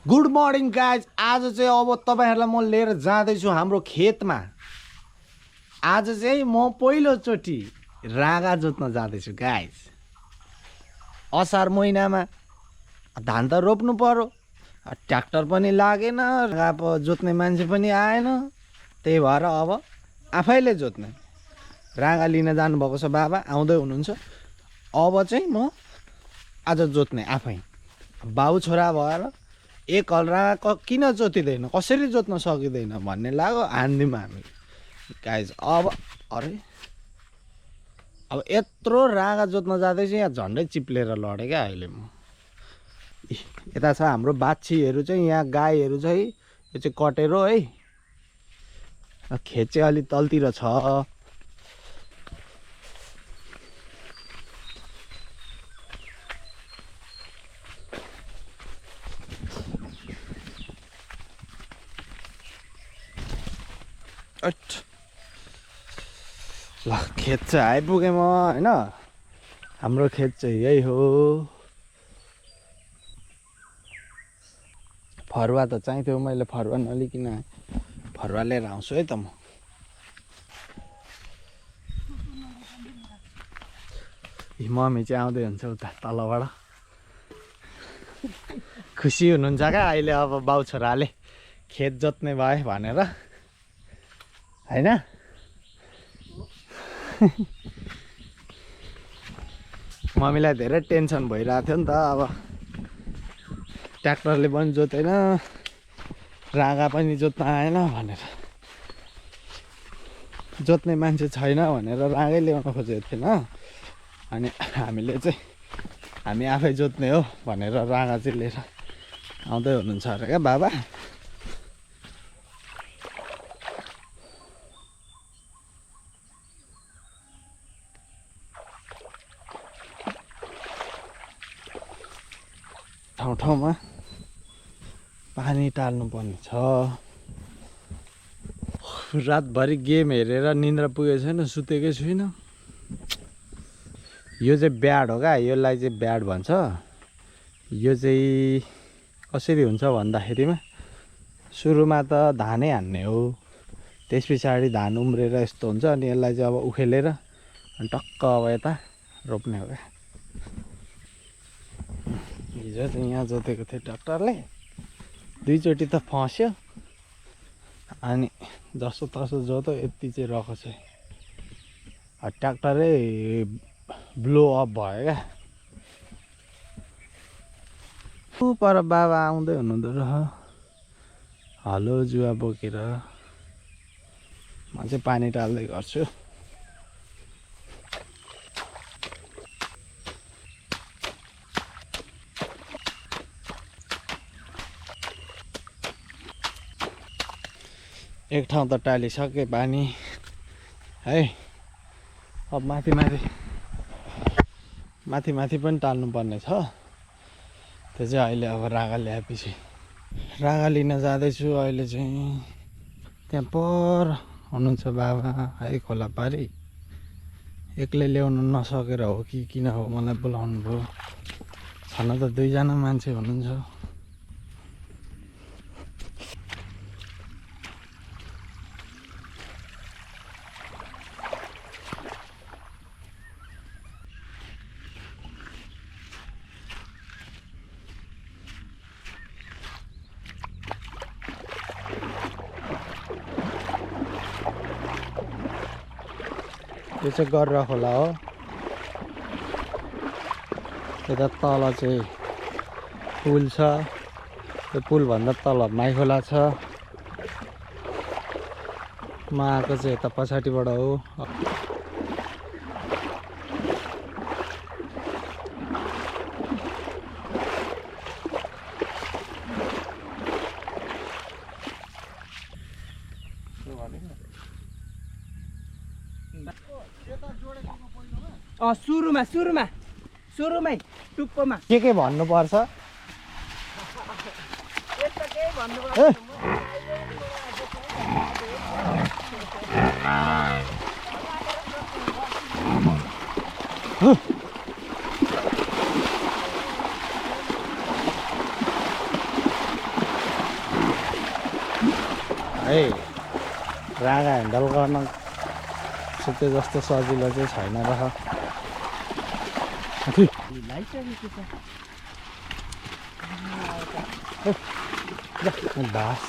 Good morning guys. आज चाहिँ अब तपाईँहरूलाई म लिएर जाँदैछु हाम्रो खेतमा। आज चाहिँ म पहिलोचोटि राँगा जोत्न जाँदैछु गाइज। असार महिनामा धान त रोप्नु पर्यो, ट्र्याक्टर पनि लागेन, राँगा जोत्ने मान्छे पनि आएन, त्यही भएर अब आफैले जोत्ने। राँगा लिन जानुभएको छ बाबा, आउँदै हुनुहुन्छ। अब चाहिँ म आज जोत्ने आफै। बाउ छोरा भएर एक हल राँगा किन जोतिँदैन, कसरी जोत्न सकिँदैन भन्ने लाग्यो, हान्दिउँ हामी गाइज। अब यत्रो राँगा जोत्न जाँदैछु, यहाँ झन्डै चिप्लेर लडेँ क्या अहिले म। यता छ हाम्रो बाछीहरू चाहिँ, यहाँ गाईहरू चाहिँ यो चाहिँ कटेरो है। खेत चाहिँ अलि तलतिर छ। ल खेत चाहिँ आइपुगेँ म होइन। हाम्रो खेत चाहिँ यही हो। फरुवा त चाहिन्थ्यो, मैले फरुवा नलिकन फरुवा लिएर आउँछु है त म। मम्मी चाहिँ आउँदै हुन्छ उता तलबाट। खुसी हुनुहुन्छ क्या अहिले अब बाउ छोराले खेत जोत्ने भए भनेर होइन। मम्मीलाई धेरै टेन्सन भइरहेको थियो नि त। अब ट्र्याक्टरले पनि जोतेन, राँगा पनि जोत्न आएन भनेर, जोत्ने मान्छे छैन भनेर राँगै ल्याउन खोजेको थिएन। अनि हामी आफै जोत्ने हो भनेर राँगा चाहिँ लिएर आउँदै हुनुहुन्छ अरे क्या बाबा। ठाउँ ठाउँमा पानी टाल्नुपर्ने छ। रातभरि गेम हेरेर निन्द्रा पुगेको छैन, सुतेकै छुइनँ। यो चाहिँ ब्याड हो क्या, यसलाई चाहिँ ब्याड भन्छ। यो चाहिँ कसरी हुन्छ भन्दाखेरिमा सुरुमा त धानै हान्ने हो, त्यस पछाडि धान उम्रेर यस्तो हुन्छ। अनि यसलाई चाहिँ अब उखेलेर अनि टक्क अब यता रोप्ने हो क्या। हिजो चाहिँ यहाँ जोतेको थियो ट्र्याक्टरले, दुईचोटि त फस्यो। अनि जसो तसो जोतो, यति चाहिँ रहेको छ। ट्र्याक्टरै ब्लो अप भयो क्या। पर बाबा आउँदै हुनुहुँदो रहेछ हलो जुवा बोकेर। म चाहिँ पानी टाल्दै गर्छु। एक ठाउँ त टालिसके पानी है। अब माथि पनि टाल्नुपर्ने छ। त्यो चाहिँ अहिले अब राँगा ल्याएपछि राँगा लिन जाँदैछु। अहिले चाहिँ त्यहाँ पर हुनुहुन्छ बाबा है, खोला पारी। एक्लै ल्याउन नसकेर हो कि किन हो मलाई बोलाउनु भयो। छन त दुईजना मान्छे हुनुहुन्छ। यो चाहिँ गर्रा खोला हो। यता तल चाहिँ पुल छ, त्यो पुलभन्दा तल माई खोला छ। म आएको चाहिँ यता पछाडिबाट हो। सुरुमै टुप्पोमा के भन्नुपर्छ? है रागा ह्यान्डल गर्न सुते जस्तो सजिलो चाहिँ छैन रह बास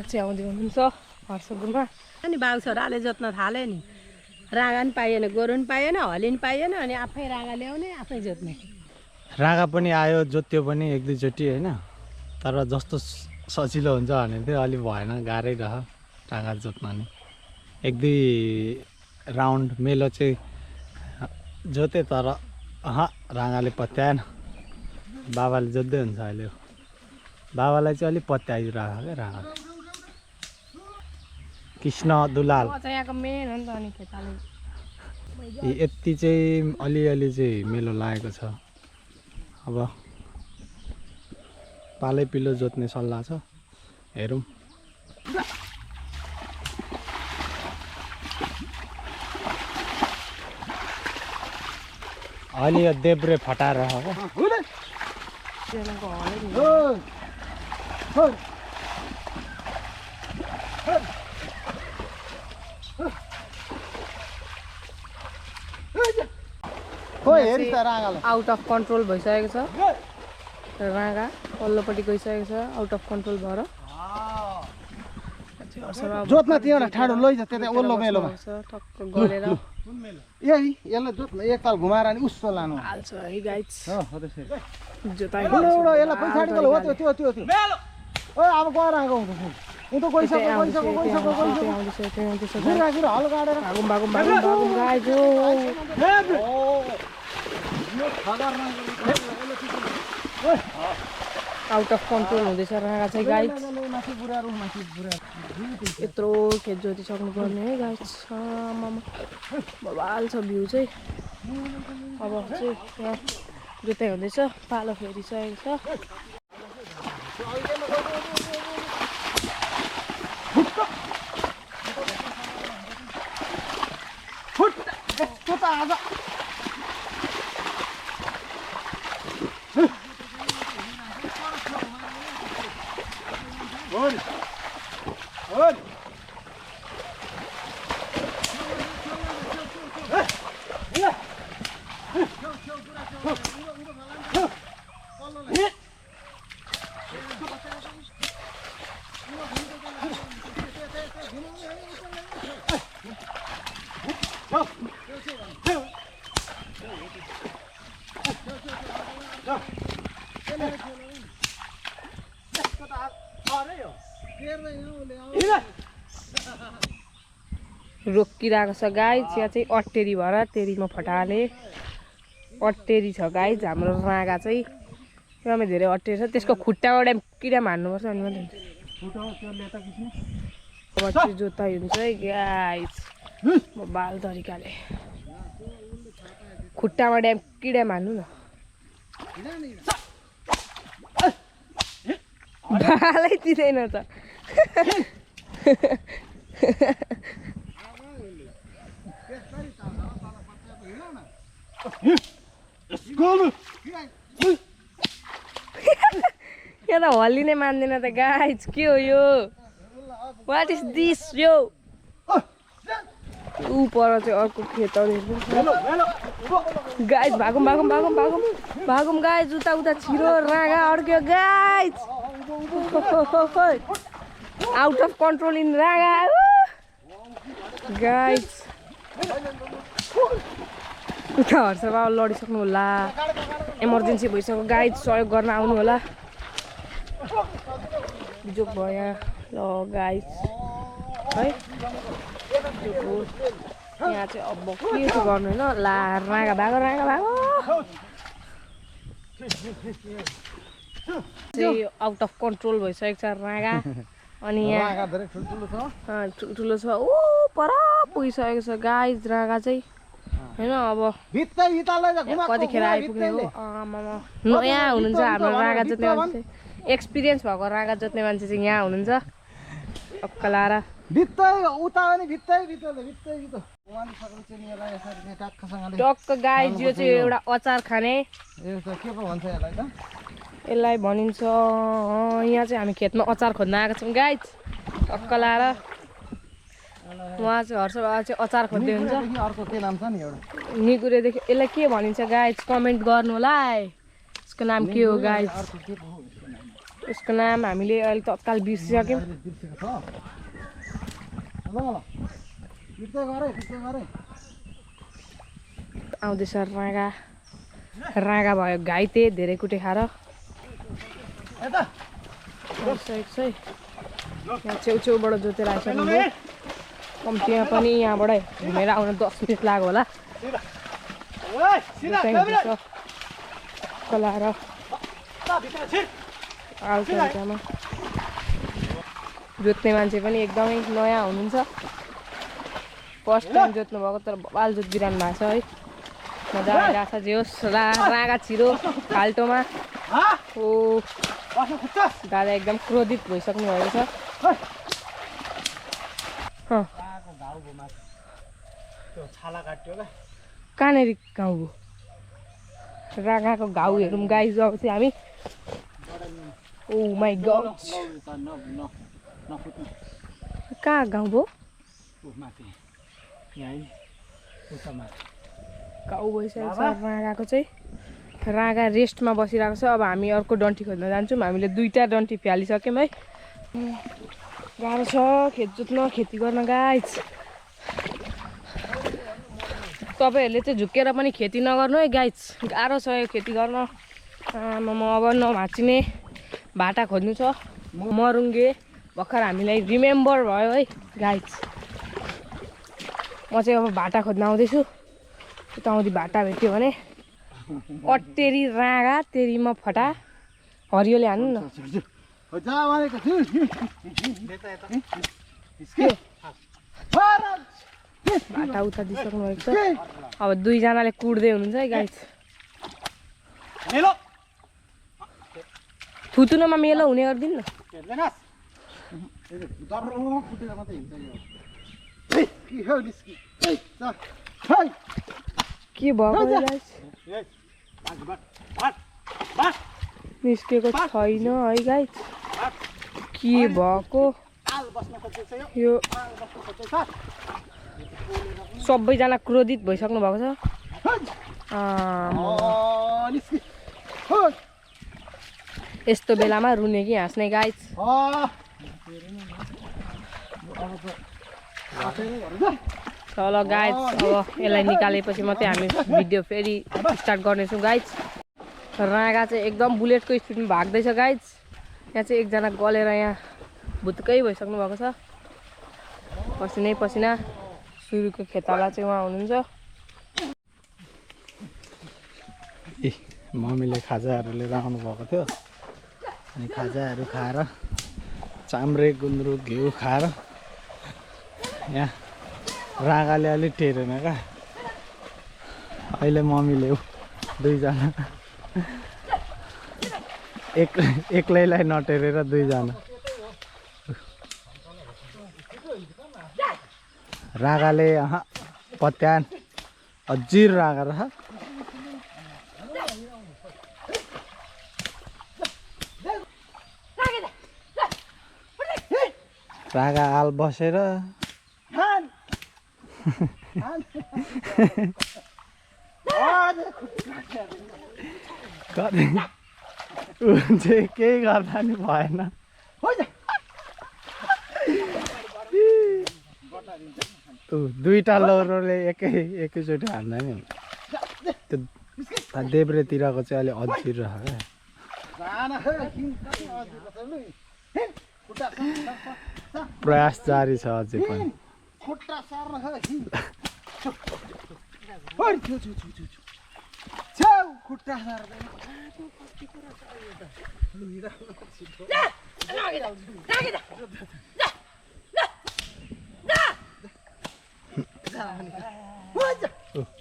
च्याउँदै हुनुहुन्छ हर्षपुरमा अनि बाउ छोराले जोत्न थाल्यो नि रागा पनि पाइएन गोरु पनि पाइएन हली पनि पाइएन अनि आफै रागा ल्याउने आफै जोत्ने रागा पनि आयो जोत्यो पनि एक दुईचोटि होइन तर जस्तो सजिलो हुन्छ भने चाहिँ अलि भएन गाह्रै रह रागा जोत्न नि एक दुई राउन्ड मेलो चाहिँ जोते तर रागाले पत्याएन बाबाले जोत्दै हुन्छ अहिले बाबालाई चाहिँ अलिक पत्याइरहेको क्या रागा कृष्ण दुलाल यहाँको मेन हो नि त अनि खेताले यति चाहिँ अलिअलि चाहिँ मेलो लागेको छ अब पालै पिलो जोत्ने सल्लाह छ हेरौँ अलि यो देब्रे फटाएर आउट अफ कन्ट्रोल भइसकेको छ रागा पल्लोपट्टि गइसकेको छ आउट अफ कन्ट्रोल भएर जोत्न त्यहाँ ठाडो लैजा त्यता ओल्लो मेलोमा टक्क गलेर यसलाई जोत्न एकताल घुमाएर अनि उस्तो लानु हाल्छ है गाइज जोताइ यसलाई पछाडि हो त्यो त्यो त्यो ओ अब गएर आएको हुन्छ उ त गइसक्यो हल गाडेर गाइज आउट अफ कन्ट्रोल हुँदैछ रागा चाहिँ गाइज यत्रो खेत जोतिसक्नु पर्ने है गाइज बबाल छ भ्यू चाहिँ अब चाहिँ यहाँ जोताइ हुँदैछ पालो फेरिसकेको छ रोकिरहेको छ गाइज यहाँ चाहिँ अट्टेरी भएर तेरीमा फटाले अट्टेरी छ गाइज हाम्रो रागा चाहिँ एकदमै धेरै अट्टेरी छ त्यसको खुट्टाबाट किरा मार्नुपर्छ अनि मात्रै अब चाहिँ जोताइ हुन्छ है गाइज बाल तरिकाले खुट्टामा ड्याम किरा मार्नु न बालै दिँदैन त यहाँ त हल्ली नै मान्दैन त गाइज के हो यो वाट इज दिस यो ऊ पर चाहिँ अर्को खेताउने गाइज भागौँ भागौँ भागौँ भागौँ भागौँ गाइज उता उता छिरो रागा अड्क्यो guys out of control in Raga guys उता हर्ष बाबा लडिसक्नु होला इमर्जेन्सी भइसक्यो गाइज सहयोग गर्न आउनु होला जोक भयो यहाँ ल गाइज है यहाँ चाहिँ अब के चाहिँ गर्नु होइन ला रागा भागो चाहिँ आउट अफ कन्ट्रोल भइसकेको छ रागा अनि यहाँ ठुल्ठुलो छ ऊ पर पुगिसकेको छ गाइज रागा चाहिँ होइन अब कतिखेर आइपुग्ने हो यहाँ हुनुहुन्छ हाम्रो रागा जोत्ने मान्छे एक्सपिरियन्स भएको रागा जोत्ने मान्छे चाहिँ यहाँ हुनुहुन्छ अक्क लाएर उमालिसकेपछि नि यसलाई यसरी टक्कसँगले टक्क गाइज यो चाहिँ एउटा अचार खाने यो चाहिँ के पो भन्छ यसलाई त यसलाई भनिन्छ यहाँ चाहिँ हामी खेतमा अचार खोज्न आएको छौँ गाइज टक्क लाएर उहाँ चाहिँ हर्ष बाबा चाहिँ अचार खोज्दै हुन्छ निकुरेदेखि अर्को के नाम छ नि एउटा निकुरेदेखि यसलाई के भनिन्छ गाइज कमेन्ट गर्नु होला है यसको नाम के हो गाइज अर्को के पो हो यसको नाम हामीले अहिले तत्काल बिर्सिसक्यौँ बिर्सेको छ ल ल बिर्दै गरे आउँदैछ राँगा राँगा भयो घाइते धेरै कुटे खाएर आइसकेको छ है यहाँ छेउछेउबाट जोतेर आइसक्नुभयो कम्तीमा पनि यहाँबाट घुमेर आउन 10 मिनट लाग्यो होला कलाएर आउँछ त्यहाँमा जोत्ने मान्छे पनि एकदमै नयाँ हुनुहुन्छ फर्स्ट टाइम जोत्नु भएको तर बबाल जोत बिराउनु भएको छ है मजा आइरहेको छ जे होस् राँगा छिरो खाल्टोमा ओ दादा एकदम क्रोधित भइसक्नु भएको छ कहाँनिर घाउ हो राँगाको घाउ हेरौँ गाई अब चाहिँ हामी ओ माई गड कहाँ गाउँ भयो घाउ भइसकेको छ राँगाको चाहिँ राँगा रेस्टमा बसिरहेको छ अब हामी अर्को डन्ठी खोज्न जान्छौँ हामीले 2टा डन्ठी फ्यालिसक्यौँ है गाह्रो छ खेत जोत्न खेती गर्न गाइज तपाईँहरूले चाहिँ झुकेर पनि खेती नगर्नु है गाइज गाह्रो छ यो खेती गर्न म अब नभाँचिने भाटा खोज्नु छ मरुङ्गे भर्खर हामीलाई रिमेम्बर भयो है गाइज म चाहिँ अब भाटा खोज्न आउँदैछु यता आउँदै भाटा भेट्यो भने अट्टेरी राँगा तेरीमा फटा हरियोले हान्नु न भाटा उता दिइसक्नु भएको छ अब 2 जनाले कुट्दै हुनुहुन्छ है गाइस थुतुनोमा मेलो हुने गरिदिनु न के भएको गाइस निस्केको छैन है गाइस के भएको यो सबैजना क्रोधित भइसक्नु भएको छ यस्तो बेलामा रुने कि हाँस्ने गाइस चलो गाइस अब यसलाई निकालेपछि मात्रै हामी भिडियो फेरि स्टार्ट गर्नेछौँ गाइस राँगा चाहिँ एकदम बुलेटको स्पिडमा भाग्दैछ गाइस यहाँ चाहिँ एकजना गलेर यहाँ भुत्कै भइसक्नु भएको छ पसिनै पसिना सुरुको खेताला चाहिँ उहाँ हुनुहुन्छ ए मम्मीले खाजाहरू लिएर आउनु भएको थियो अनि खाजाहरू खाएर चाम्रे गुन्द्रुक घिउ खाएर यहाँ राँगाले अलिक टेरेन क्या अहिले मम्मीले 2 जना एक्लैलाई नटेरेर 2 जना राँगाले पत्यान अजिर राँगा रह राँगा आल बसेर चाहिँ केही गर्दा नि भएन दुईटा लौरोले एकैचोटि हान्दा नि त्यो देब्रेतिरको चाहिँ अलि अजिर रह प्रयास जारी छ अझै पनि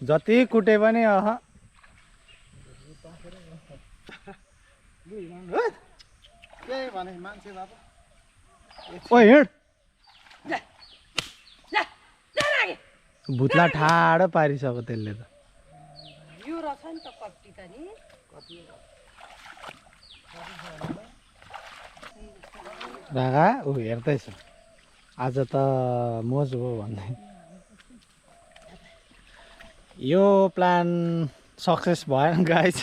जति कुटे पनि ओ हिँड भुत्ला ठाडो पारिसक्यो त्यसले त यो रहेछ नि त कप्टी त नि रागा ऊ हेर्दैछ आज त मोज भयो भन्दै यो प्लान सक्सेस भएन गाइज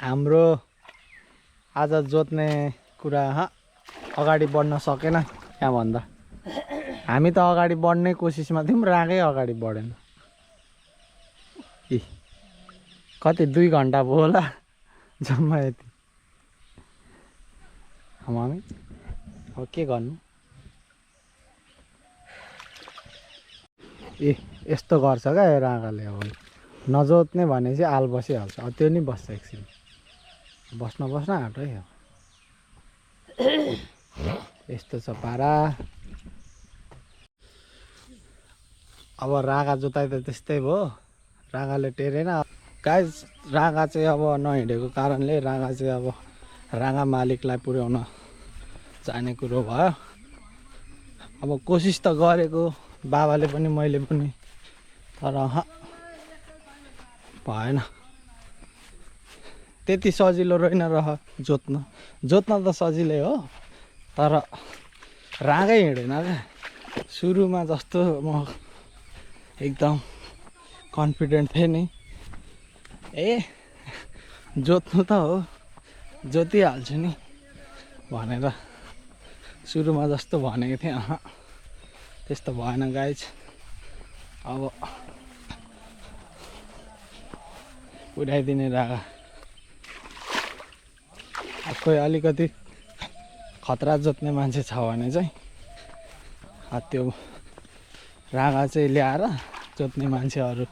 हाम्रो आज जोत्ने कुरा अगाडि बढ्न सकेन यहाँ भन्दा हामी त अगाडि बढ्ने कोसिसमा थियौँ रागै अगाडि बढेन इ कति 2 घन्टा भयो होला जम्मा यति हामी अब के गर्नु ए यस्तो गर्छ क्या यो रागाले अब नजोत्ने भने चाहिँ आल बसिहाल्छ अब त्यो नि बस्छ एकछिन बस्न आँटो है यस्तो छ पारा अब रागा जोताइ त त्यस्तै भयो रागाले टेरेन गाइज रागा चाहिँ अब नहिँडेको कारणले रागा चाहिँ अब रागा मालिकलाई पुर्याउन जाने कुरो भयो अब कोसिस त गरेको बाबाले पनि मैले पनि तर भएन त्यति सजिलो रहेन जोत्न त सजिलै हो तर रागै हिँडेन क्या सुरुमा जस्तो म एकदम कन्फिडेन्ट थिएँ नि जोत्नु त हो जोतिहाल्छु नि भनेर सुरुमा जस्तो भनेको थिएँ त्यस्तो भएन गाइज अब उडाइदिने रागा कोही अलिकति खतरा जोत्ने मान्छे छ भने चाहिँ त्यो रागा चाहिँ ल्याएर जोत्ने मान्छेहरू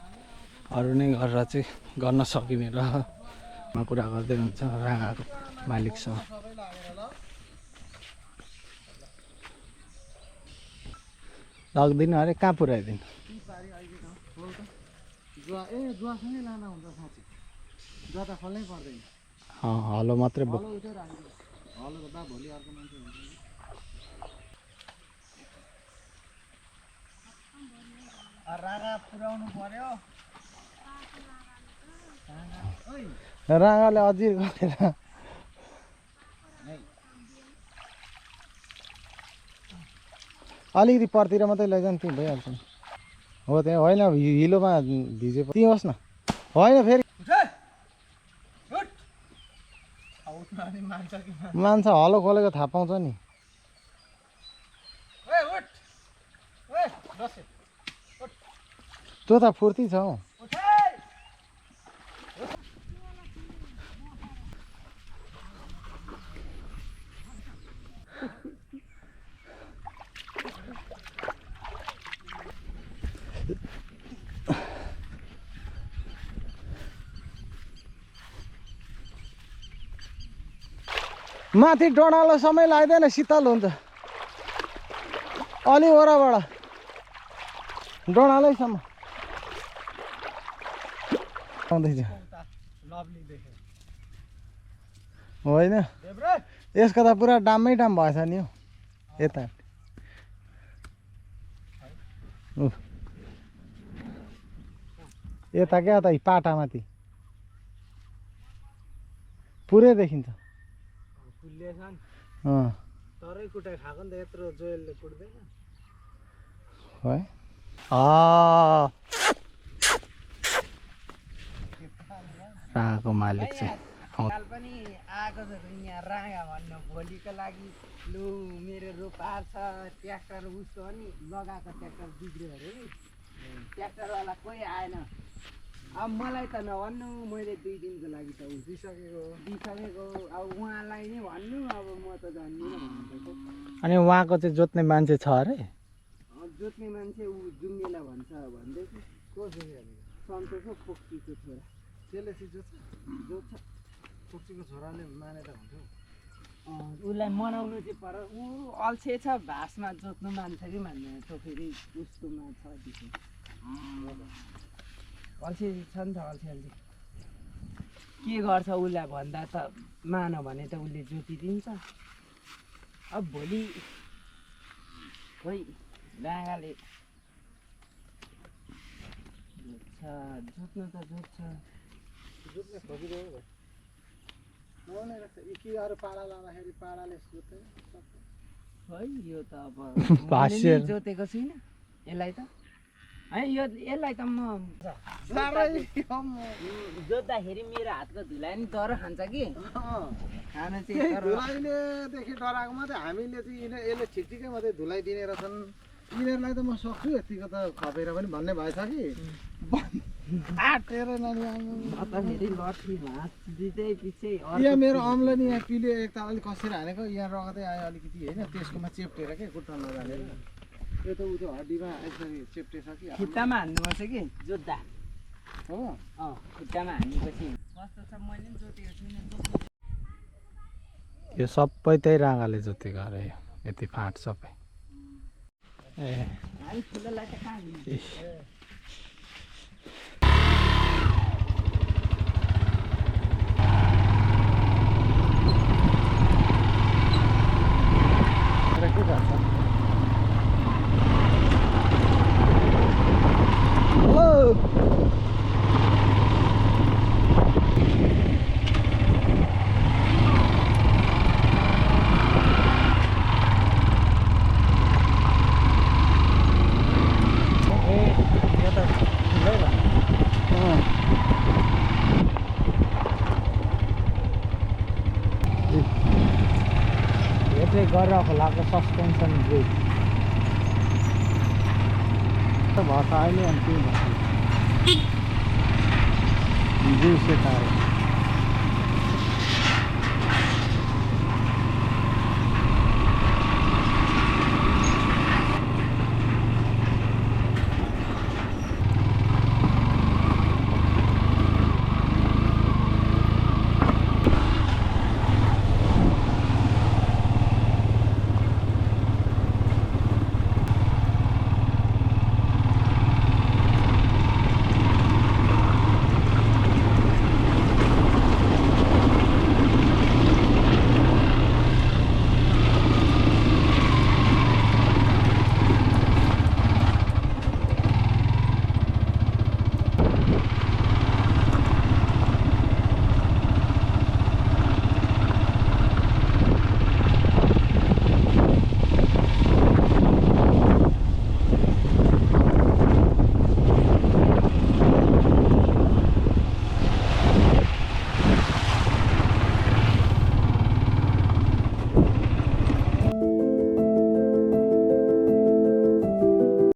नै गरेर चाहिँ गर्न सकिने र कुरा गर्दै हुन्छ रागाको मालिकसँग लग्दिनु अरे कहाँ पुऱ्याइदिनु हलो मात्रै रागा पुर्याउनु पर्यो रागाले अजिर गरेर अलिकति परतिर मात्रै लैजानु त्यही भइहाल्छ हो त्यहाँ होइन हिलोमा भिजे त्यहीँ होस् न होइन फेरि मान्छ हलो खोलेको थाहा पाउँछ नि त्यो त फुर्ती छ हौ माथि डोडालो समय लाग्दैन शीतल हुन्छ अलि वरबाट डोडालैसम्म आउँदैछ होइन यसको त पुरा डामै डाम भएछ नि हौ यता यता क्या त पाटामाथि पुरै देखिन्छ तरै कुटा खाएको नि त यत्रो जोयलले कुट्दैन है रागाको मालिक चाहिँ पनि आएको छ यहाँ रागा भन्नु भोलिको लागि लु मेरो रोपार छ ट्र्याक्टर उसको नि लगाएको ट्र्याक्टर बिग्रियो अरे नि ट्र्याक्टरवाला कोही आएन अब मलाई त नभन्नु मैले 2 दिनको लागि त दिइसकेको अब उहाँलाई नै भन्नु अब म त जान्दिनँ भन्दैछु अनि उहाँको चाहिँ जोत्ने मान्छे छ अरे जोत्ने मान्छे ऊ जुङ्गेला भन्छ भन्दैछु को सन्तोष हो पोक्टीको छोरा त्यसले चाहिँ जोत्छ पोक्टीको छोराले माने त हुन्थ्यो उसलाई मनाउनु चाहिँ पर ऊ अल्छे छ भाषमा जोत्नु मान्छ कि मान्दैन त्यो फेरि उसकोमा छ अल्छे छ नि त अल्छे के गर्छ उसलाई भन्दा त मान भने त उसले जोतिदिन्छ अब भोलि खोइ राँगाले जोत्नु त जोत्छ जुत्ने खोजिरहेको नहुने रहेछ कि अरू पाडा लाँदाखेरि पाडाले सुत्दैन है यो त अब भाष्य। मैले नि जोतेको छुइनँ यसलाई त है यसलाई त म जोत्दाखेरि मेरो हातको धुलाई नि डर खान्छ कि खानु चाहिँ तर धुलाइलेदेखि डराएको मात्रै हामीले चाहिँ यसले ठिक ठिकै मात्रै धुलाइ दिने रहेछन् यिनीहरूलाई त म सक्छु यतिको त खपेर पनि भन्ने भएछ कि आँटेर नानी म त फेरि लट्ठी भाँच दिँदै पछि यहाँ मेरो अम्ल नि यहाँ पिले एक त अलिक कसेर हानेको यहाँ रगतै आयो अलिकति होइन त्यसकोमा चेप्टेर के खुट्टा नजानेर त्यो त ऊ त्यो हड्डीमा यसरी चेप्टेछ कि खुट्टामा हान्नुपर्छ कि जोत्दा हो खुट्टामा हानेपछि कस्तो छ मैले पनि जोतेको छुइनँ यो सबै त्यही राँगाले जोतेको अरे यो यति फाँट सबै ए हामी ठुलोलाई त कहाँ दिन्छ के गर्छ गरेर खोलाको सस्पेन्सन ब्रेक भएछ अहिले अनि त्यही भन्छ जिउ सेताएर